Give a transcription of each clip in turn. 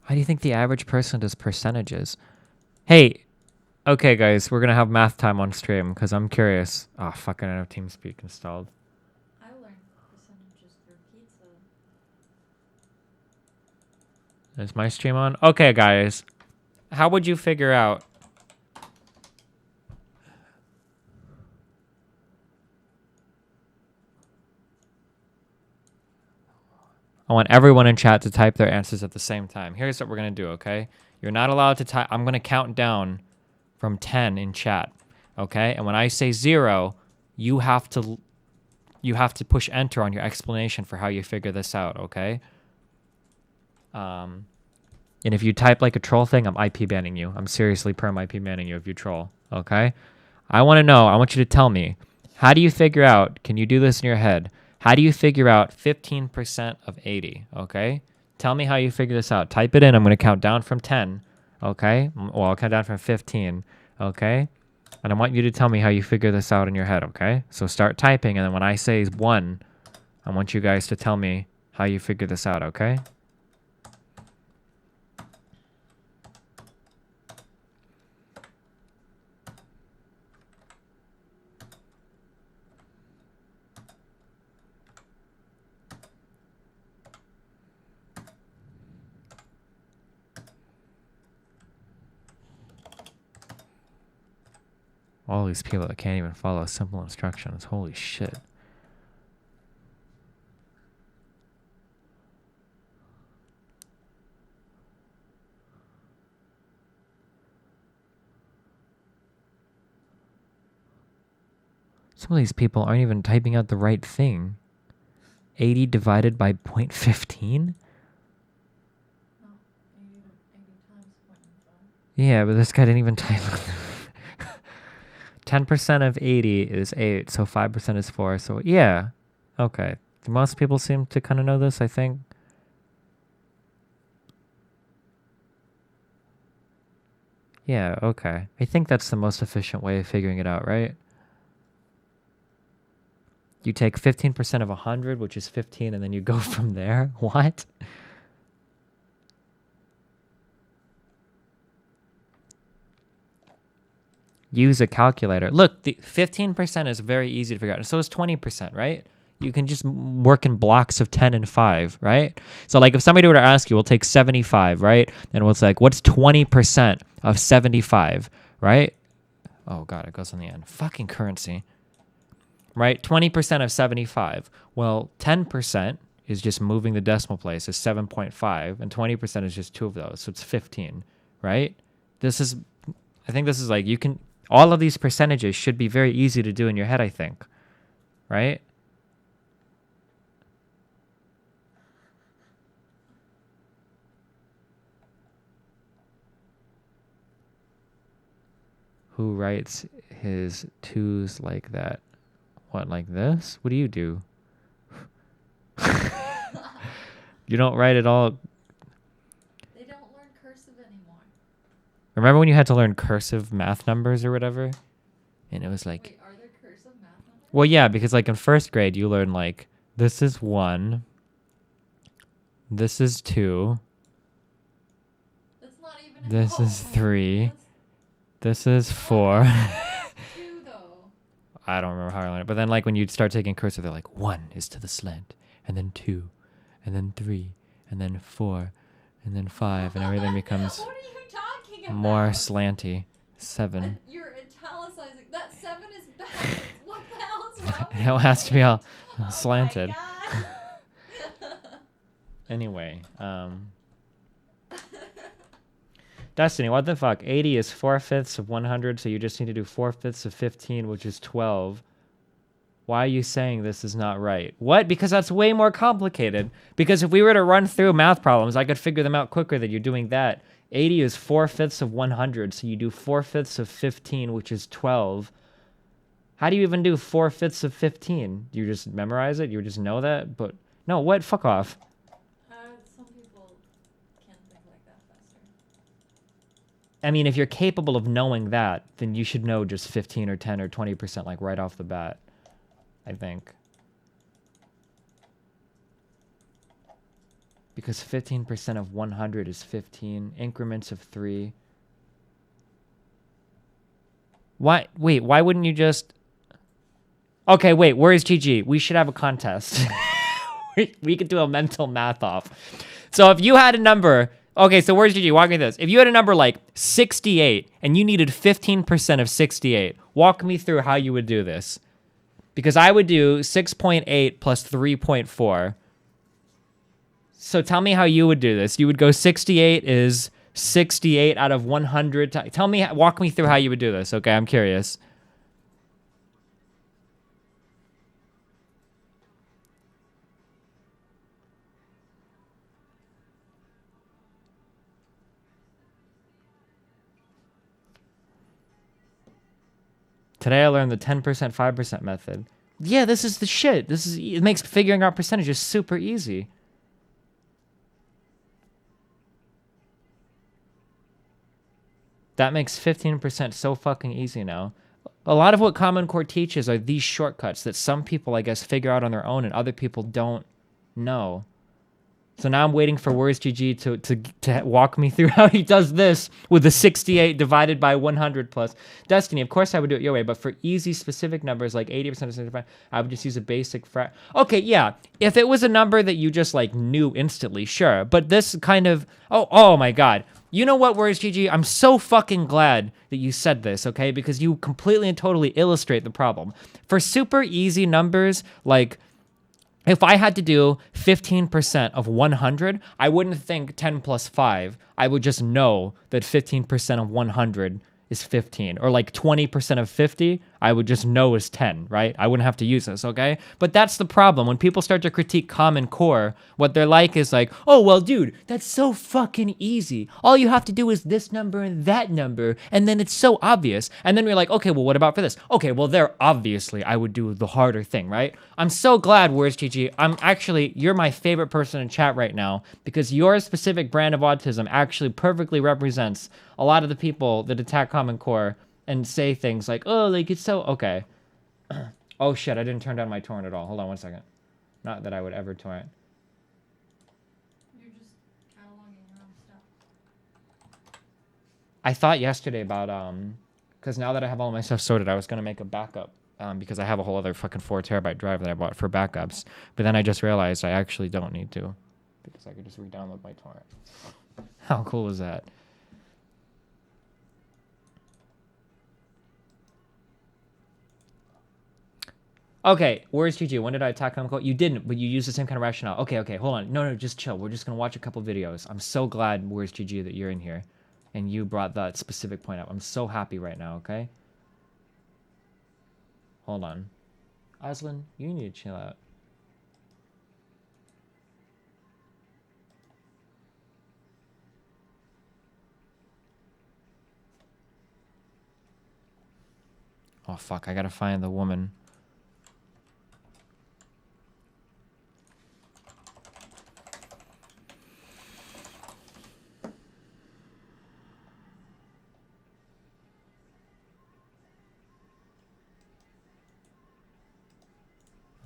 Why do you think the average person does percentages? Hey, okay, guys, we're gonna have math time on stream because I'm curious. Oh, fuck, I don't have TeamSpeak installed. I learned percentages through pizza. Is my stream on? Okay, guys. How would you figure out? I want everyone in chat to type their answers at the same time. Here's what we're going to do, okay? You're not allowed to type. I'm going to count down from 10 in chat, okay? And when I say 0, you have to push enter on your explanation for how you figure this out, okay? And if you type like a troll thing, I'm IP banning you. I'm seriously perm IP banning you if you troll, okay? I want to know. I want you to tell me. How do you figure out? Can you do this in your head? How do you figure out 15% of 80, okay? Tell me how you figure this out. Type it in. I'm going to count down from 10, okay? Well, I'll count down from 15, okay? And I want you to tell me how you figure this out in your head, okay? So start typing, and then when I say 1, I want you guys to tell me how you figure this out, okay? All these people that can't even follow simple instructions. Holy shit. Some of these people aren't even typing out the right thing. 80 divided by 0.15? No, 80 times 0.15. Yeah, but this guy didn't even type. 10% of 80 is 8, so 5% is 4. So yeah, okay. Most people seem to kind of know this, I think. Yeah, okay. I think that's the most efficient way of figuring it out, right? You take 15% of 100, which is 15, and then you go from there? What? Use a calculator. Look, the 15% is very easy to figure out. So is 20%, right? You can just work in blocks of 10 and 5, right? So like if somebody were to ask you, we'll take 75, right? And it's like, what's 20% of 75, right? Oh God, it goes on the end. Fucking currency, right? 20% of 75. Well, 10% is just moving the decimal place is 7.5, and 20% is just 2 of those. So it's 15, right? I think this is like, you can, all of these percentages should be very easy to do in your head, I think, right? Who writes his 2s like that? What, like this? What do you do? You don't write it all. They don't learn cursive anymore. Remember when you had to learn cursive math numbers or whatever? And it was like... Wait, are there cursive math numbers? Well, yeah, because like in first grade, you learn like, this is 1. This is 2. That's not even... This is 3. This is 4. 2 though. I don't remember how I learned it. But then like when you start taking cursive, they're like 1 is to the slant. And then 2. And then 3. And then 4. And then 5. And everything becomes What are you talking about? more slanty. 7. You're italicizing. That 7 is bad. What the hell is wrong with It has to be all Oh slanted. my God. Anyway, Destiny, what the fuck? 80 is 4/5 of 100, so you just need to do 4/5 of 15, which is 12. Why are you saying this is not right? What? Because that's way more complicated. Because if we were to run through math problems, I could figure them out quicker than you're doing that. 80 is 4/5 of 100, so you do 4/5 of 15, which is 12. How do you even do 4/5 of 15? You just memorize it? You just know that? But no, what? Fuck off. Some people can't think like that faster. I mean, if you're capable of knowing that, then you should know just 15 or 10 or 20% like right off the bat, I think. because 15% of 100 is 15. Increments of 3. Why? Wait, why wouldn't you just... Okay, wait, where is GG? We should have a contest. we could do a mental math off. So if you had a number... Okay, so where's GG? Walk me through this. If you had a number like 68 and you needed 15% of 68, walk me through how you would do this. Because I would do 6.8 plus 3.4. So tell me how you would do this. You would go 68 is 68 out of 100. Tell me, walk me through how you would do this. Okay, I'm curious. Today I learned the 10%, 5% method. Yeah, this is the shit. It makes figuring out percentages super easy. That makes 15% so fucking easy now. A lot of what Common Core teaches are these shortcuts that some people, I guess, figure out on their own and other people don't know. So now I'm waiting for Where'sGG to walk me through how he does this with the 68 divided by 100 plus. Destiny, of course I would do it your way, but for easy specific numbers like 80% of 75, I would just use a basic Okay, yeah. If it was a number that you just like knew instantly, sure. But this kind of, oh my God. You know what, Where'sGG? I'm so fucking glad that you said this, okay? Because you completely and totally illustrate the problem. For super easy numbers, like... If I had to do 15% of 100, I wouldn't think 10 plus 5. I would just know that 15% of 100 is 15. Or like 20% of 50, I would just know is 10, right? I wouldn't have to use this, okay? But that's the problem. When people start to critique Common Core, what they're like is like, oh, well, dude, that's so fucking easy. All you have to do is this number and that number, and then it's so obvious. And then we're like, okay, well, what about for this? Okay, well, there, obviously, I would do the harder thing, right? I'm so glad, Where'sGG? You're my favorite person in chat right now, because your specific brand of autism actually perfectly represents a lot of the people that attack Common Core and say things like, oh, like, it's so... Okay. Oh, shit, I didn't turn down my torrent at all. Hold on one second. Not that I would ever torrent. You're just cataloging your own stuff. I thought yesterday about, because now that I have all my stuff sorted, I was going to make a backup, because I have a whole other fucking 4 terabyte drive that I bought for backups. But then I just realized I actually don't need to, because I could just re-download my torrent. How cool is that? Okay, Where'sGG? When did I attack Common Core? You didn't, but you used the same kind of rationale. Okay, hold on. No, just chill. We're just going to watch a couple videos. I'm so glad, Where'sGG, that you're in here. And you brought that specific point up. I'm so happy right now, okay? Hold on. Aslan, you need to chill out. Oh, fuck. I gotta find the woman.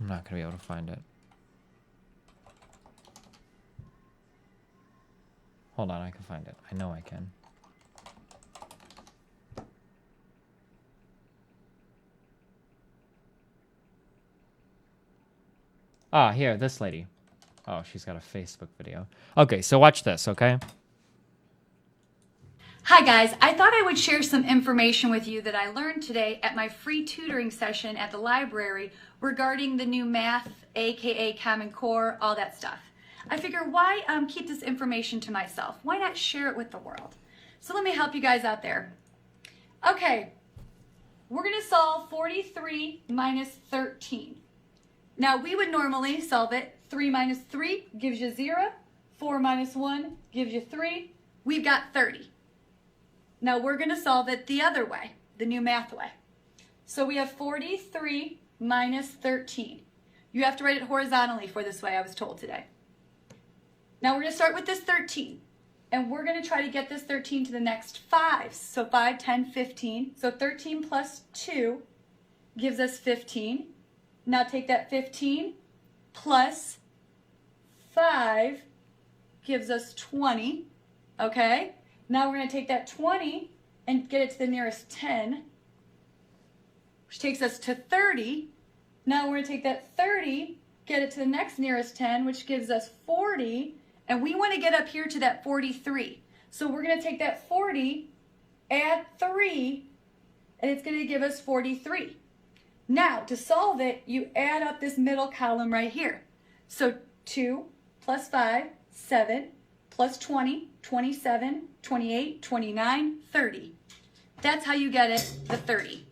I'm not gonna be able to find it. Hold on, I can find it. I know I can. Ah, here, this lady. Oh, she's got a Facebook video. Okay, so watch this, okay? Hi guys, I thought I would share some information with you that I learned today at my free tutoring session at the library regarding the new math, aka Common Core, all that stuff. I figure why keep this information to myself? Why not share it with the world? So let me help you guys out there. Okay, we're gonna solve 43 minus 13. Now we would normally solve it 3 minus 3 gives you 0, 4 minus 1 gives you 3, we've got 30. Now we're going to solve it the other way, the new math way. So we have 43 minus 13. You have to write it horizontally for this way, I was told today. Now we're going to start with this 13. And we're going to try to get this 13 to the next 5s. So 5, 10, 15. So 13 plus 2 gives us 15. Now take that 15 plus 5 gives us 20, okay? Now we're going to take that 20 and get it to the nearest 10, which takes us to 30. Now we're going to take that 30, get it to the next nearest 10, which gives us 40, and we want to get up here to that 43. So we're going to take that 40, add 3, and it's going to give us 43. Now, to solve it, you add up this middle column right here. So 2 plus 5, 7, plus 20, 27, 28, 29, 30. That's how you get it, the 30.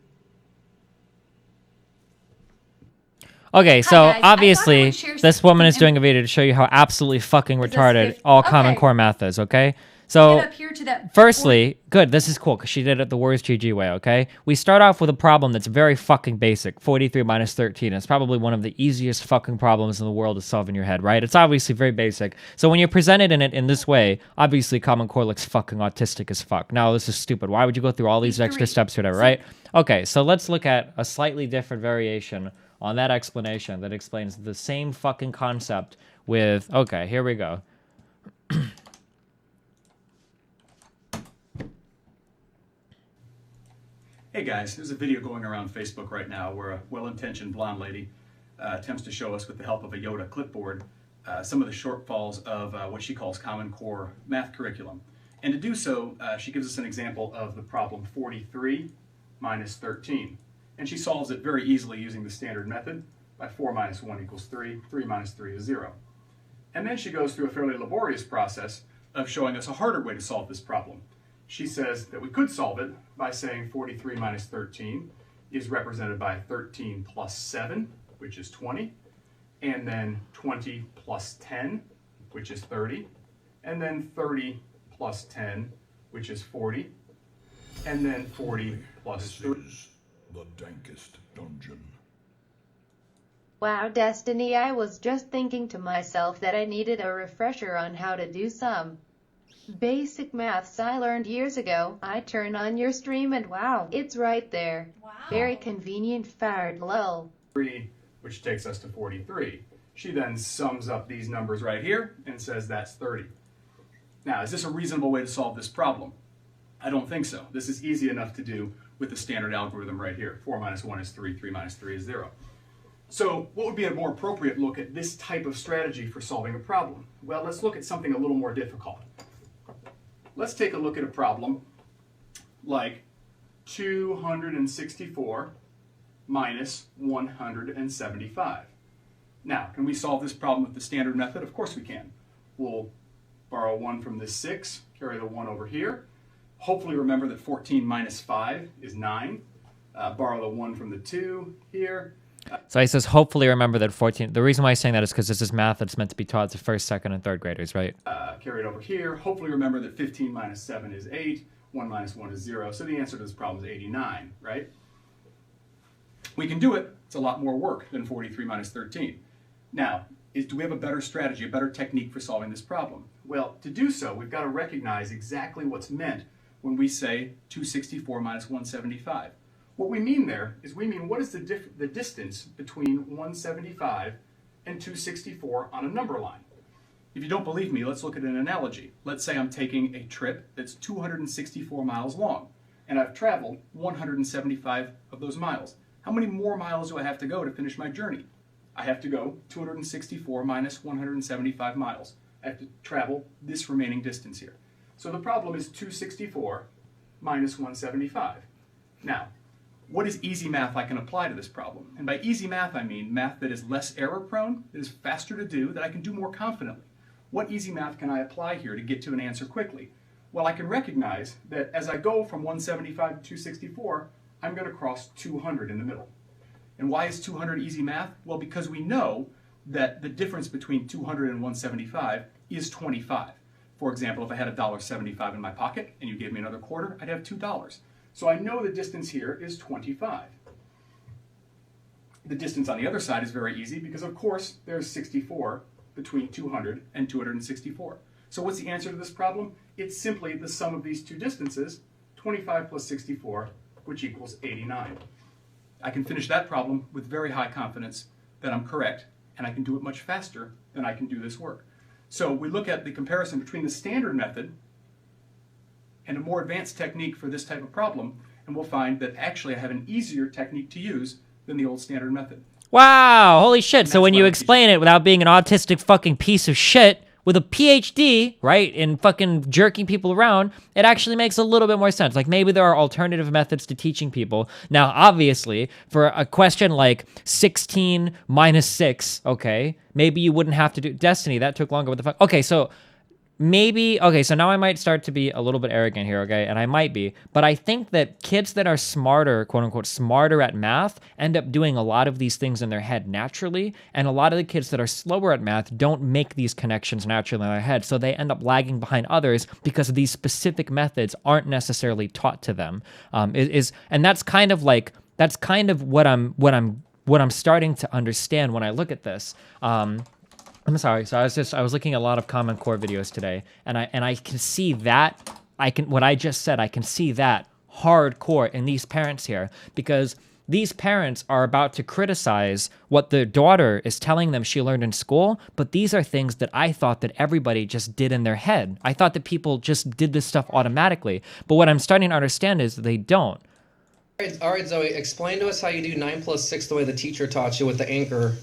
Okay, so Hi, guys. obviously, I thought I would share this woman is some doing a video to show you how absolutely fucking Is this retarded good? all Common Okay. Core math is, okay? Get So, up here to that firstly, good, this is cool, because she did it the worst GG way, okay? We start off with a problem that's very fucking basic, 43 minus 13. It's probably one of the easiest fucking problems in the world to solve in your head, right? It's obviously very basic. So when you're presented in this way, obviously Common Core looks fucking autistic as fuck. Now, this is stupid. Why would you go through all these extra 3. steps or whatever, right? Okay, so let's look at a slightly different variation on that explanation that explains the same fucking concept with, okay, here we go. Hey guys, there's a video going around Facebook right now where a well-intentioned blonde lady attempts to show us with the help of a Yoda clipboard some of the shortfalls of what she calls Common Core math curriculum. And to do so, she gives us an example of the problem 43 minus 13. And she solves it very easily using the standard method by 4 minus 1 equals 3, 3 minus 3 is 0. And then she goes through a fairly laborious process of showing us a harder way to solve this problem. She says that we could solve it by saying 43 minus 13 is represented by 13 plus 7, which is 20, and then 20 plus 10, which is 30, and then 30 plus 10, which is 40, and then 40 plus 3. This is the dankest dungeon. Wow, Destiny, I was just thinking to myself that I needed a refresher on how to do some basic maths I learned years ago. I turn on your stream and wow, it's right there. Wow. Very convenient, fired lol. 3, which takes us to 43. She then sums up these numbers right here and says that's 30. Now, is this a reasonable way to solve this problem? I don't think so. This is easy enough to do with the standard algorithm right here. 4 minus 1 is 3, 3 minus 3 is 0. So what would be a more appropriate look at this type of strategy for solving a problem? Well, let's look at something a little more difficult. Let's take a look at a problem like 264 minus 175. Now, can we solve this problem with the standard method? Of course we can. We'll borrow 1 from this 6, carry the 1 over here. Hopefully remember that 14 minus 5 is 9. Borrow the 1 from the 2 here. So he says, hopefully remember that 14. The reason why he's saying that is because this is math that's meant to be taught to first, second, and third graders, right? Carry it over here. Hopefully remember that 15 minus 7 is 8. 1 minus 1 is 0. So the answer to this problem is 89, right? We can do it. It's a lot more work than 43 minus 13. Now, do we have a better strategy, a better technique for solving this problem? Well, to do so, we've got to recognize exactly what's meant when we say 264 minus 175. What we mean there is we mean what is the distance between 175 and 264 on a number line. If you don't believe me, let's look at an analogy. Let's say I'm taking a trip that's 264 miles long, and I've traveled 175 of those miles. How many more miles do I have to go to finish my journey? I have to go 264 minus 175 miles. I have to travel this remaining distance here. So the problem is 264 minus 175. Now, what is easy math I can apply to this problem? And by easy math, I mean math that is less error prone, that is faster to do, that I can do more confidently. What easy math can I apply here to get to an answer quickly? Well, I can recognize that as I go from 175 to 264, I'm going to cross 200 in the middle. And why is 200 easy math? Well, because we know that the difference between 200 and 175 is 25. For example, if I had $1.75 in my pocket and you gave me another quarter, I'd have $2. So I know the distance here is 25. The distance on the other side is very easy because, of course, there's 64 between 200 and 264. So what's the answer to this problem? It's simply the sum of these two distances, 25 plus 64, which equals 89. I can finish that problem with very high confidence that I'm correct, and I can do it much faster than I can do this work. So we look at the comparison between the standard method and a more advanced technique for this type of problem, and we'll find that actually I have an easier technique to use than the old standard method. Wow, holy shit. So that's when what you I'm explain it without being an autistic fucking piece of shit with a PhD, right, in fucking jerking people around, it actually makes a little bit more sense. Like maybe there are alternative methods to teaching people. Now, obviously, for a question like 16 minus 6, okay, maybe you wouldn't have to do Destiny. That took longer. What the fuck? Okay, so so now I might start to be a little bit arrogant here, okay? And I might be, but I think that kids that are smarter, quote unquote, smarter at math end up doing a lot of these things in their head naturally. And a lot of the kids that are slower at math don't make these connections naturally in their head. So they end up lagging behind others because these specific methods aren't necessarily taught to them. And that's kind of what I'm starting to understand when I look at this. I'm sorry. So I was looking at a lot of Common Core videos today, and I can see that what I just said, I can see that hardcore in these parents here, because these parents are about to criticize what their daughter is telling them she learned in school, but these are things that I thought that everybody just did in their head. I thought that people just did this stuff automatically, but what I'm starting to understand is that they don't. All right, Zoe, explain to us how you do 9 plus 6 the way the teacher taught you with the anchor.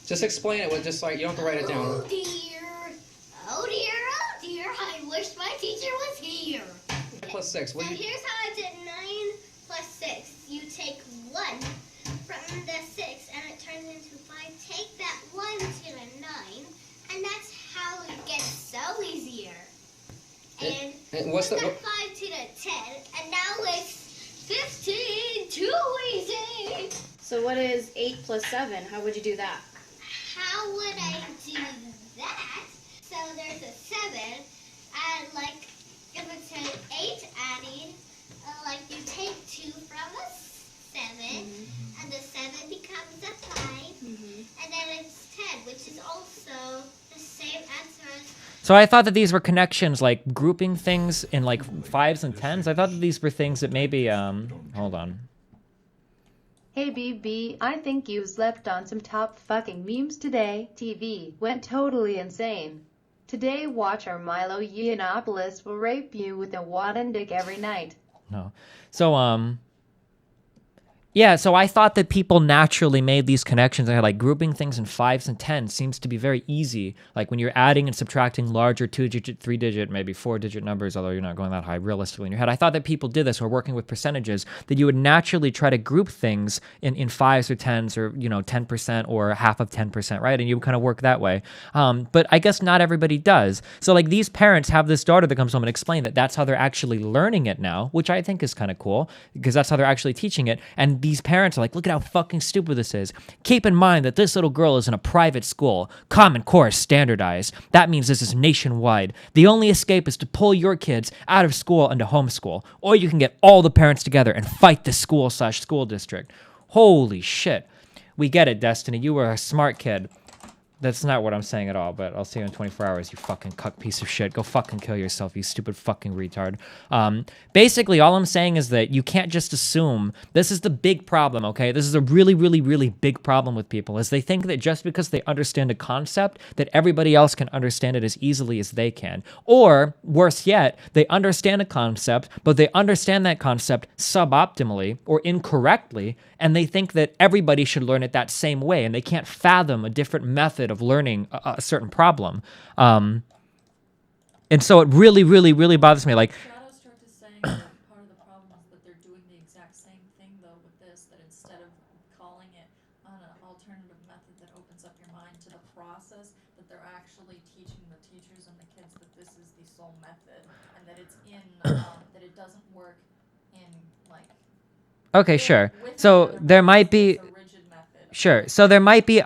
Just explain it with just like, you don't have to write it down. Oh dear, oh dear, oh dear, I wish my teacher was here. 9 plus 6, what So do you... here's how I did 9 plus 6. You take 1 from the 6 and it turns into 5. Take that 1 to the 9 and that's how it gets so easier. And what's put the... the 5 to the 10 and now it's 15, too easy. So what is 8 plus 7? How would you do that? How would I do that? So there's a 7, and like if it's an 8 adding, like you take 2 from a 7, and the 7 becomes a 5, and then it's 10, which is also the same answer as... So I thought that these were connections, like grouping things in like 5s and 10s. I thought that these were things that maybe, hold on. Hey BB, I think you slept on some top fucking memes today. TV went totally insane. Today watch our Milo Yiannopoulos will rape you with a wad dick every night. No. So, yeah, so I thought that people naturally made these connections. I had like grouping things in 5s and 10s seems to be very easy. Like when you're adding and subtracting larger 2-digit, 3-digit, maybe 4-digit numbers, although you're not going that high realistically in your head. I thought that people did this or working with percentages, that you would naturally try to group things in 5s or 10s or, 10% or half of 10%, right? And you would kind of work that way. But I guess not everybody does. So like these parents have this daughter that comes home and explain that that's how they're actually learning it now, which I think is kind of cool because that's how they're actually teaching it. And these parents are like, look at how fucking stupid this is. Keep in mind that this little girl is in a private school. Common Core is standardized. That means this is nationwide. The only escape is to pull your kids out of school into homeschool. Or you can get all the parents together and fight the school/school district. Holy shit. We get it, Destiny. You were a smart kid. That's not what I'm saying at all, but I'll see you in 24 hours, you fucking cuck piece of shit. Go fucking kill yourself, you stupid fucking retard. Basically, all I'm saying is that you can't just assume. This is the big problem, okay? This is a really, really, really big problem with people, is they think that just because they understand a concept, that everybody else can understand it as easily as they can. Or, worse yet, they understand a concept, but they understand that concept suboptimally or incorrectly, and they think that everybody should learn it that same way, and they can't fathom a different method of learning a certain problem. And so it really, really, really bothers me. Like, Shadowstruck is saying that part of the problem is that they're doing the exact same thing, though, with this, that instead of calling it an alternative method that opens up your mind to the process, that they're actually teaching the teachers and the kids that this is the sole method, and that it's in, that it doesn't work in, like... okay, sure. So there might be... Sure. So there might be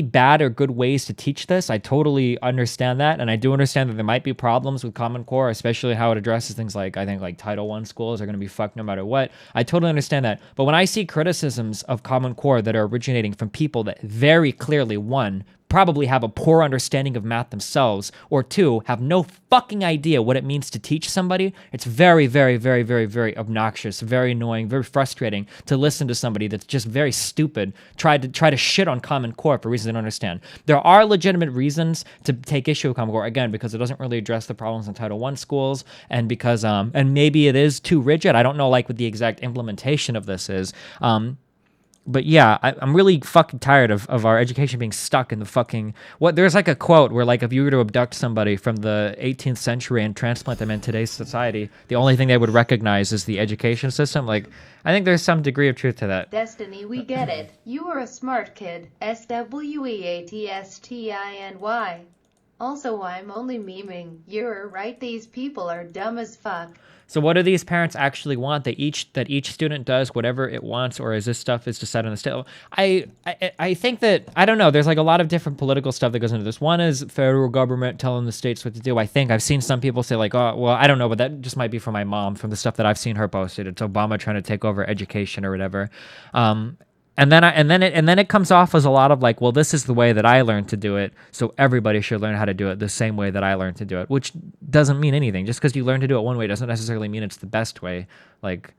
bad or good ways to teach this. I totally understand that. And I do understand that there might be problems with Common Core, especially how it addresses things like, I think like Title I schools are going to be fucked no matter what. I totally understand that. But when I see criticisms of Common Core that are originating from people that very clearly, one, probably have a poor understanding of math themselves, or two, have no fucking idea what it means to teach somebody. It's very, very, very, very, very obnoxious, very annoying, very frustrating to listen to somebody that's just very stupid try to shit on Common Core for reasons they don't understand. There are legitimate reasons to take issue with Common Core, again, because it doesn't really address the problems in Title I schools, and because and maybe it is too rigid. I don't know like what the exact implementation of this is. But yeah, I'm really fucking tired of our education being stuck in the fucking... There's like a quote where like if you were to abduct somebody from the 18th century and transplant them in today's society, the only thing they would recognize is the education system. Like, I think there's some degree of truth to that. Destiny, we get it. You are a smart kid. SWEATSTINY. Also, I'm only memeing. You're right, these people are dumb as fuck. So what do these parents actually want? That each student does whatever it wants, or is this stuff is decided on the state? I think that, I don't know, there's like a lot of different political stuff that goes into this. One is federal government telling the states what to do. I think I've seen some people say like, oh, well, I don't know, but that just might be from my mom, from the stuff that I've seen her posted. It's Obama trying to take over education or whatever. And then it comes off as a lot of like, well, this is the way that I learned to do it, so everybody should learn how to do it the same way that I learned to do it, which doesn't mean anything. Just because you learn to do it one way doesn't necessarily mean it's the best way. Like,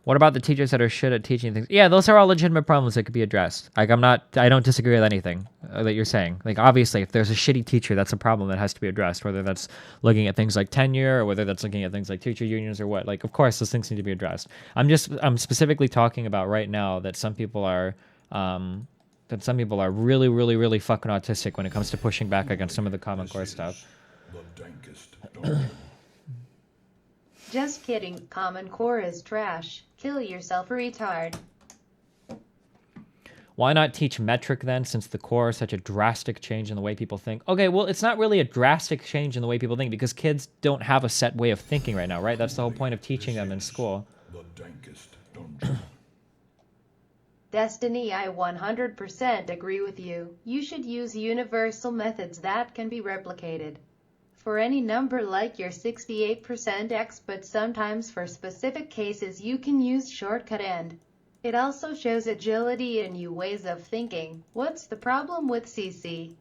what about the teachers that are shit at teaching things? Yeah, those are all legitimate problems that could be addressed. Like, I don't disagree with anything that you're saying. Like, obviously, if there's a shitty teacher, that's a problem that has to be addressed, whether that's looking at things like tenure or whether that's looking at things like teacher unions or what. Like, of course, those things need to be addressed. I'm specifically talking about right now that some people are really, really, really fucking autistic when it comes to pushing back against some of the Common Core stuff. The dankest dungeon. Just kidding, Common Core is trash. Kill yourself, retard. Why not teach metric then, since the core is such a drastic change in the way people think? Okay, well, it's not really a drastic change in the way people think because kids don't have a set way of thinking right now, right? That's the whole point of teaching them in school. The dankest dungeon. Destiny, I 100% agree with you. You should use universal methods that can be replicated for any number like your 68% X, but sometimes for specific cases you can use shortcut and it also shows agility and new ways of thinking. What's the problem with CC?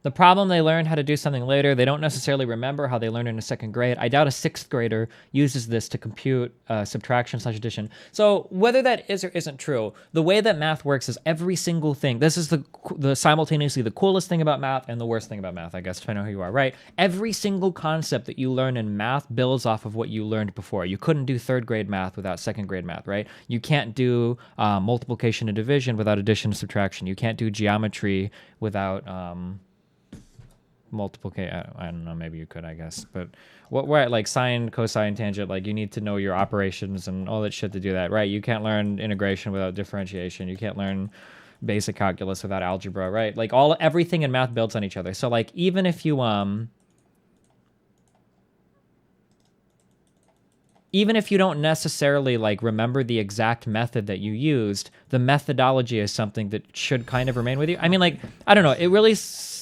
The problem, they learn how to do something later. They don't necessarily remember how they learned in a second grade. I doubt a sixth grader uses this to compute subtraction / addition. So whether that is or isn't true, the way that math works is every single thing. This is the simultaneously the coolest thing about math and the worst thing about math, I guess, depending on who you are, right? Every single concept that you learn in math builds off of what you learned before. You couldn't do third grade math without second grade math, right? You can't do multiplication and division without addition and subtraction. You can't do geometry without... multiplication. I don't know, maybe you could, I guess, but what like sine, cosine, tangent, like you need to know your operations and all that shit to do that, right? You can't learn integration without differentiation. You can't learn basic calculus without algebra, right? Like everything in math builds on each other. So like even if you don't necessarily like remember the exact method that you used, the methodology is something that should kind of remain with you. I mean, like, I don't know. It really,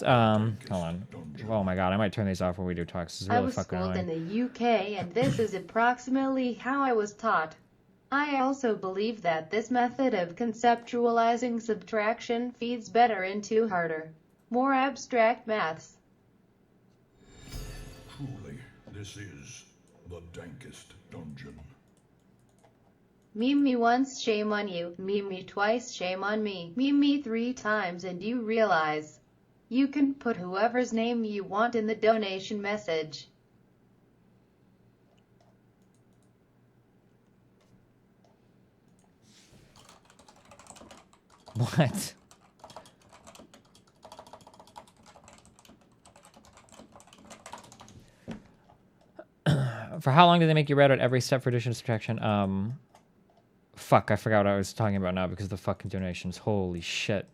hold on. Oh my God, I might turn these off when we do talks. This is really I was fucking schooled annoying. in the UK, and this is approximately how I was taught. I also believe that this method of conceptualizing subtraction feeds better into harder, more abstract maths. Truly, this is the dankest dungeon. Meme me once, shame on you. Meme me twice, shame on me. Meme me 3 times and you realize you can put whoever's name you want in the donation message. What? For how long did they make you write out every step for addition and subtraction? Fuck, I forgot what I was talking about now because of the fucking donations. Holy shit.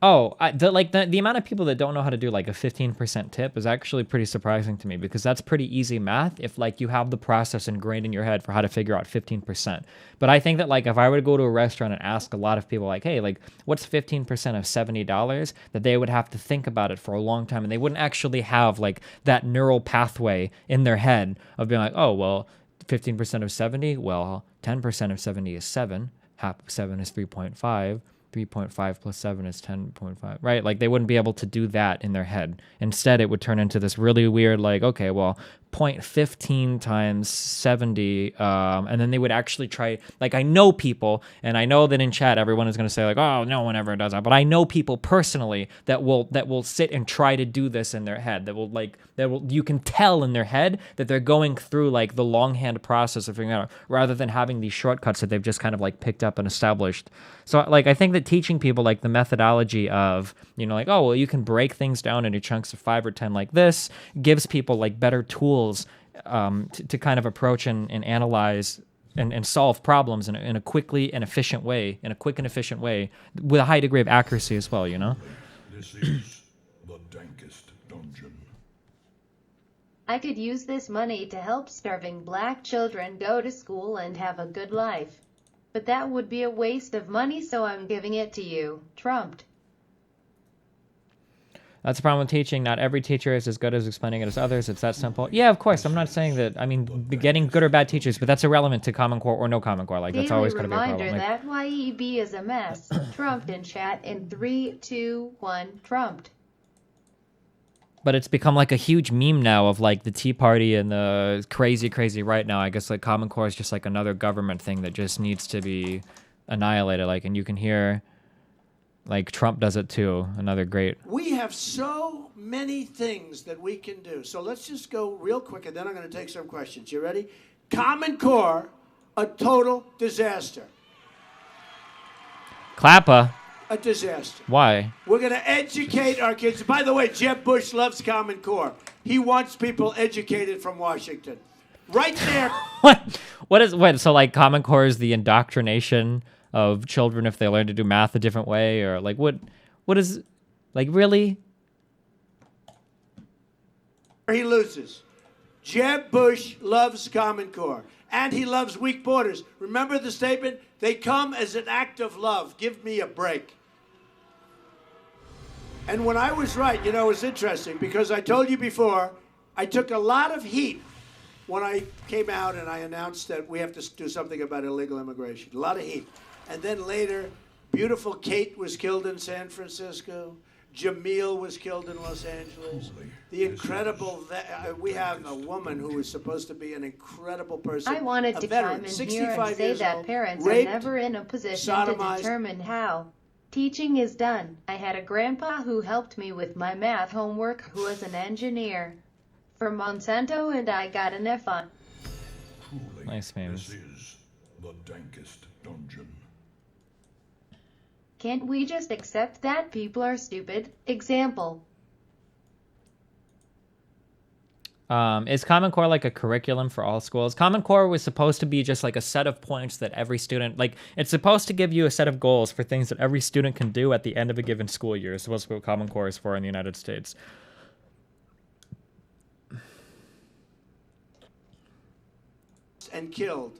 The amount of people that don't know how to do like a 15% tip is actually pretty surprising to me, because that's pretty easy math if like you have the process ingrained in your head for how to figure out 15%. But I think that like if I were to go to a restaurant and ask a lot of people like, hey, like what's 15% of $70, that they would have to think about it for a long time, and they wouldn't actually have like that neural pathway in their head of being like, oh, well, 15% of 70, well, 10% of 70 is 7, half of 7 is 3.5. 3.5 plus 7 is 10.5, right? Like they wouldn't be able to do that in their head. Instead, it would turn into this really weird, like, okay, well, 0.15 times 70, and then they would actually try, like I know people, and I know that in chat everyone is going to say like, oh, no one ever does that, but I know people personally that will sit and try to do this in their head, you can tell in their head that they're going through like the longhand process of figuring out, rather than having these shortcuts that they've just kind of like picked up and established. So like I think that teaching people like the methodology of, you know, like, oh, well, you can break things down into chunks of 5 or 10 like this, gives people like better tools to kind of approach and analyze and solve problems in a quickly and efficient way, with a high degree of accuracy as well, you know? This is the dankest dungeon. I could use this money to help starving black children go to school and have a good life. But that would be a waste of money, so I'm giving it to you. Trumped. That's the problem with teaching. Not every teacher is as good as explaining it as others. It's that simple. Yeah, of course. I'm not saying that. I mean, getting good or bad teachers, but that's irrelevant to Common Core or no Common Core. Like, that's always going to be a problem. Reminder that YEB is a mess. Trumped in chat in 3, 2, 1. Trumped. But it's become like a huge meme now of like the Tea Party and the crazy right now. I guess like Common Core is just like another government thing that just needs to be annihilated. Like, and you can hear like Trump does it too. Another great. We have so many things that we can do. So let's just go real quick, and then I'm going to take some questions. You ready? Common Core, a total disaster. Clappa. A disaster. Why? We're going to educate our kids. By the way, Jeb Bush loves Common Core. He wants people educated from Washington. Right there. What? So like Common Core is the indoctrination of children if they learn to do math a different way, or like what is, like, really? He loses. Jeb Bush loves Common Core, and he loves weak borders. Remember the statement? They come as an act of love. Give me a break. And when I was right, you know, it was interesting because I told you before, I took a lot of heat when I came out and I announced that we have to do something about illegal immigration. A lot of heat. And then later, beautiful Kate was killed in San Francisco. Jamil was killed in Los Angeles. The incredible, we have a woman who was supposed to be an incredible person. I wanted to veteran, come in here and say that old, parents raped, are never in a position to determine how teaching is done. I had a grandpa who helped me with my math homework who was an engineer from Monsanto, and I got an F on. Truly, nice memes. This is the dankest dungeon. Can't we just accept that people are stupid? Example. Is Common Core like a curriculum for all schools? Common Core was supposed to be just like a set of points that every student, like, it's supposed to give you a set of goals for things that every student can do at the end of a given school year. It's supposed to be what Common Core is for in the United States. And killed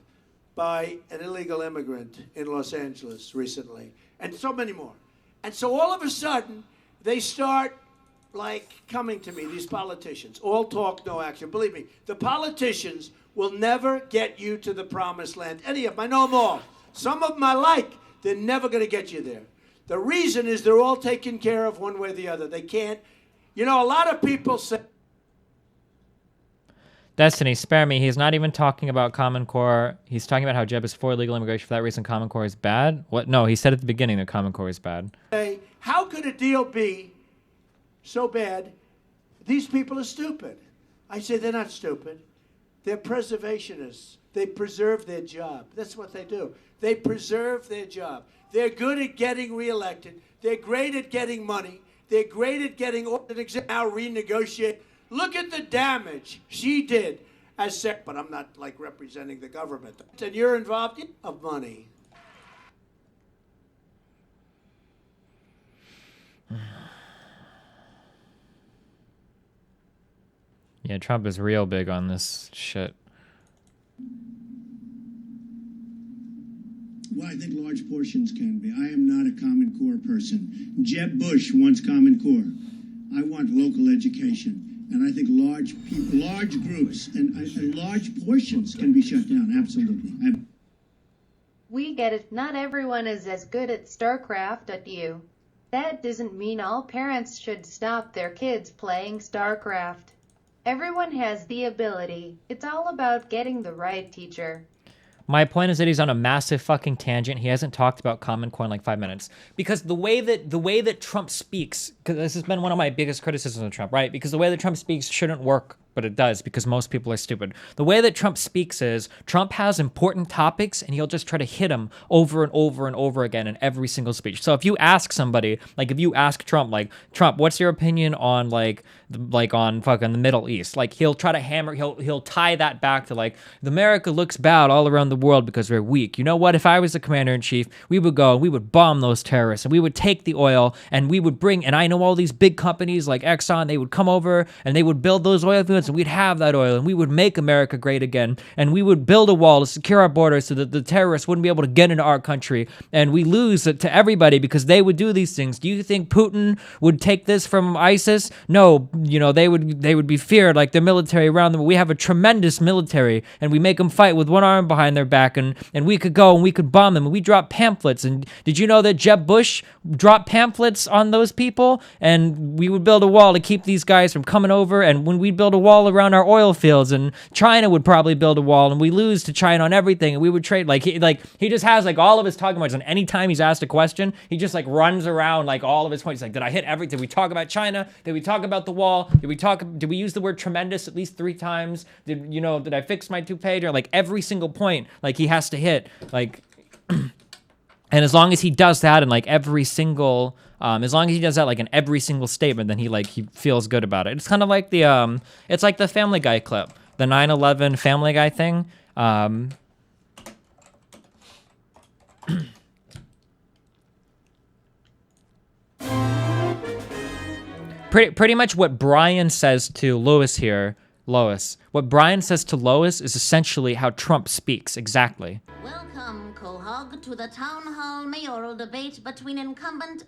by an illegal immigrant in Los Angeles recently, and so many more. And so all of a sudden, they start like coming to me, these politicians, all talk, no action. Believe me, the politicians will never get you to the promised land. Any of them, I know them all. Some of them I like, they're never going to get you there. The reason is they're all taken care of one way or the other. They can't, you know, a lot of people say, Destiny, spare me. He's not even talking about Common Core. He's talking about how Jeb is for illegal immigration. For that reason, Common Core is bad. What? No, he said at the beginning that Common Core is bad. Hey, how could a deal be so bad? These people are stupid. I say they're not stupid. They're preservationists. They preserve their job. That's what they do. They preserve their job. They're good at getting reelected. They're great at getting money. They're great at getting now renegotiate. Look at the damage she did as but I'm not like representing the government. And you're involved of money. Yeah, Trump is real big on this shit. Well, I think large portions can be. I am not a Common Core person. Jeb Bush wants Common Core. I want local education. And I think large groups and large portions can be shut down. Absolutely. We get it. Not everyone is as good at StarCraft as you. That doesn't mean all parents should stop their kids playing StarCraft. Everyone has the ability. It's all about getting the right teacher. My point is that he's on a massive fucking tangent. He hasn't talked about Common Core in like 5 minutes because the way that Trump speaks, because this has been one of my biggest criticisms of Trump, right? Because the way that Trump speaks shouldn't work, but it does because most people are stupid. The way that Trump speaks is Trump has important topics and he'll just try to hit them over and over and over again in every single speech. So if you ask somebody, like if you ask Trump, like, Trump, what's your opinion on on fucking the Middle East? Like he'll try to hammer, he'll tie that back to like, America looks bad all around the world because we're weak. You know what? If I was the commander in chief, we would go and we would bomb those terrorists and we would take the oil and we would bring, and I know all these big companies like Exxon, they would come over and they would build those oil fields and we'd have that oil and we would make America great again and we would build a wall to secure our borders so that the terrorists wouldn't be able to get into our country and we lose it to everybody because they would do these things. Do you think Putin would take this from ISIS? No, you know, they would be feared like their military around them. We have a tremendous military and we make them fight with one arm behind their back and we could go and we could bomb them and we drop pamphlets. And did you know that Jeb Bush dropped pamphlets on those people? And we would build a wall to keep these guys from coming over. And when we build a wall around our oil fields, and China would probably build a wall, and we lose to China on everything, and we would trade. He just has like all of his talking points. And anytime he's asked a question, he just like runs around like all of his points. Like, did I hit everything? Did we talk about China? Did we talk about the wall? Did we use the word tremendous at least 3 times? Did I fix my 2-pager? Like every single point, like he has to hit like. And as long as he does that in like every single, as long as he does that like in every single statement, then he feels good about it. It's kind of like it's like the Family Guy clip, the 9/11 Family Guy thing. Pretty much what Brian says to Lois here, what Brian says to Lois is essentially how Trump speaks, exactly. Welcome, Quahog, to the town hall mayoral debate between incumbent